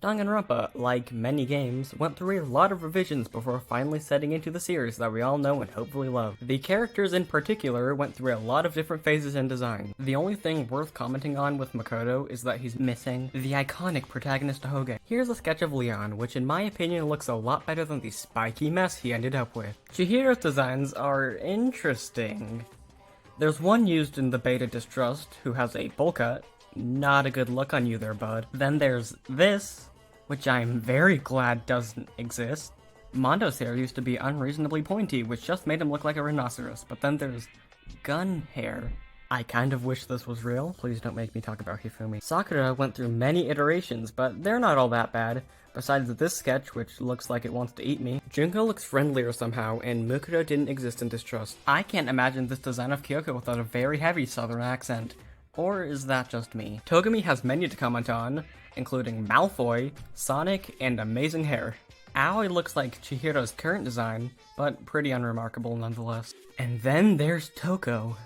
Danganronpa, like many games, went through a lot of revisions before finally setting into the series that we all know and hopefully love. The characters in particular went through a lot of different phases and design. The only thing worth commenting on with Makoto is that he's missing the iconic protagonist Hoge. Here's a sketch of Leon, which in my opinion looks a lot better than the spiky mess he ended up with. Chihiro's designs are interesting. There's one used in the beta Distrust who has a bowl cut. Not a good look on you there, bud. Then there's this, which I'm very glad doesn't exist. Mondo's hair used to be unreasonably pointy, which just made him look like a rhinoceros, but then there's gun hair. I kind of wish this was real. Please don't make me talk about Hifumi. Sakura went through many iterations, but they're not all that bad. Besides this sketch, which looks like it wants to eat me. Junko looks friendlier somehow, and Mukuro didn't exist in Distrust. I can't imagine this design of Kyoko without a very heavy southern accent. Or is that just me? Togumi has many to comment on, including Malfoy, Sonic, and amazing hair. Aoi looks like Chihiro's current design, but pretty unremarkable nonetheless. And then there's Toko.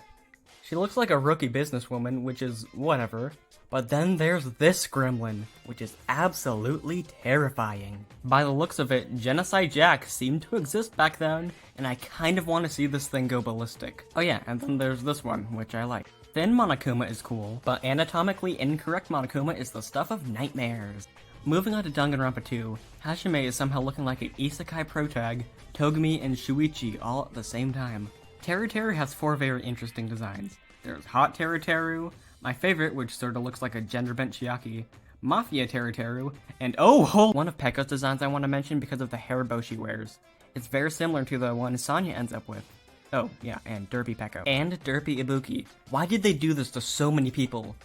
She looks like a rookie businesswoman, which is whatever. But then there's this gremlin, which is absolutely terrifying. By the looks of it, Genocide Jack seemed to exist back then, and I kind of want to see this thing go ballistic. Oh yeah, and then there's this one, which I like. Thin Monokuma is cool, but anatomically incorrect Monokuma is the stuff of nightmares. Moving on to Danganronpa 2, Hashime is somehow looking like an isekai protag, Togumi and Shuichi all at the same time. Teru Teru has 4 very interesting designs. There's Hot Teru Teru, my favorite, which sorta looks like a gender-bent Chiaki, Mafia Teru Teru, and one of Pekko's designs I want to mention because of the hair bow she wears. It's very similar to the one Sanya ends up with. Oh, yeah, and Derpy Pekko. And Derpy Ibuki. Why did they do this to so many people?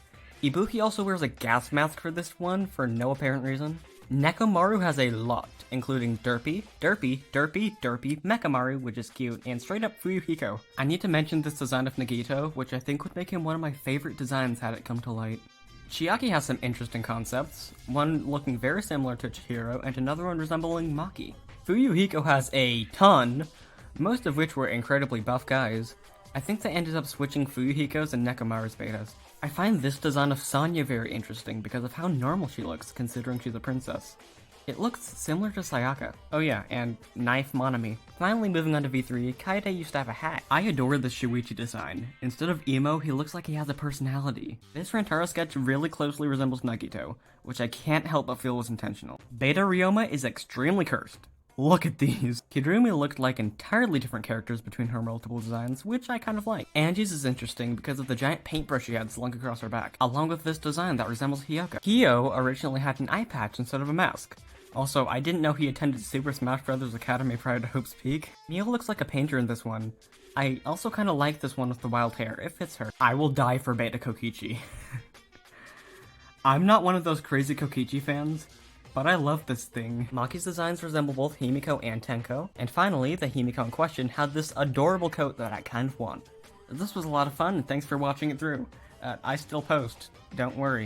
Ibuki also wears a gas mask for this one, for no apparent reason. Nekomaru has a lot, including Derpy, Mekamaru, which is cute, and straight up Fuyuhiko. I need to mention this design of Nagito, which I think would make him one of my favorite designs had it come to light. Chiaki has some interesting concepts, one looking very similar to Chihiro, and another one resembling Maki. Fuyuhiko has a ton, most of which were incredibly buff guys. I think they ended up switching Fuyuhiko's and Nekomaru's betas. I find this design of Sanya very interesting because of how normal she looks, considering she's a princess. It looks similar to Sayaka. Oh yeah, and Knife Monami. Finally moving on to V3, Kaede used to have a hat. I adore the Shuichi design. Instead of emo, he looks like he has a personality. This Rantaro sketch really closely resembles Nagito, which I can't help but feel was intentional. Beta Ryoma is extremely cursed. Look at these! Kidrumi looked like entirely different characters between her multiple designs, which I kind of like. Angie's is interesting because of the giant paintbrush she had slung across her back, along with this design that resembles Hiyoko. Hio originally had an eye patch instead of a mask. Also, I didn't know he attended Super Smash Bros. Academy prior to Hope's Peak. Mio looks like a painter in this one. I also kind of like this one with the wild hair, it fits her. I will die for Beta Kokichi. I'm not one of those crazy Kokichi fans, but I love this thing. Maki's designs resemble both Himiko and Tenko, and finally, the Himiko in question had this adorable coat that I kind of want. This was a lot of fun, and thanks for watching it through. I still post, don't worry.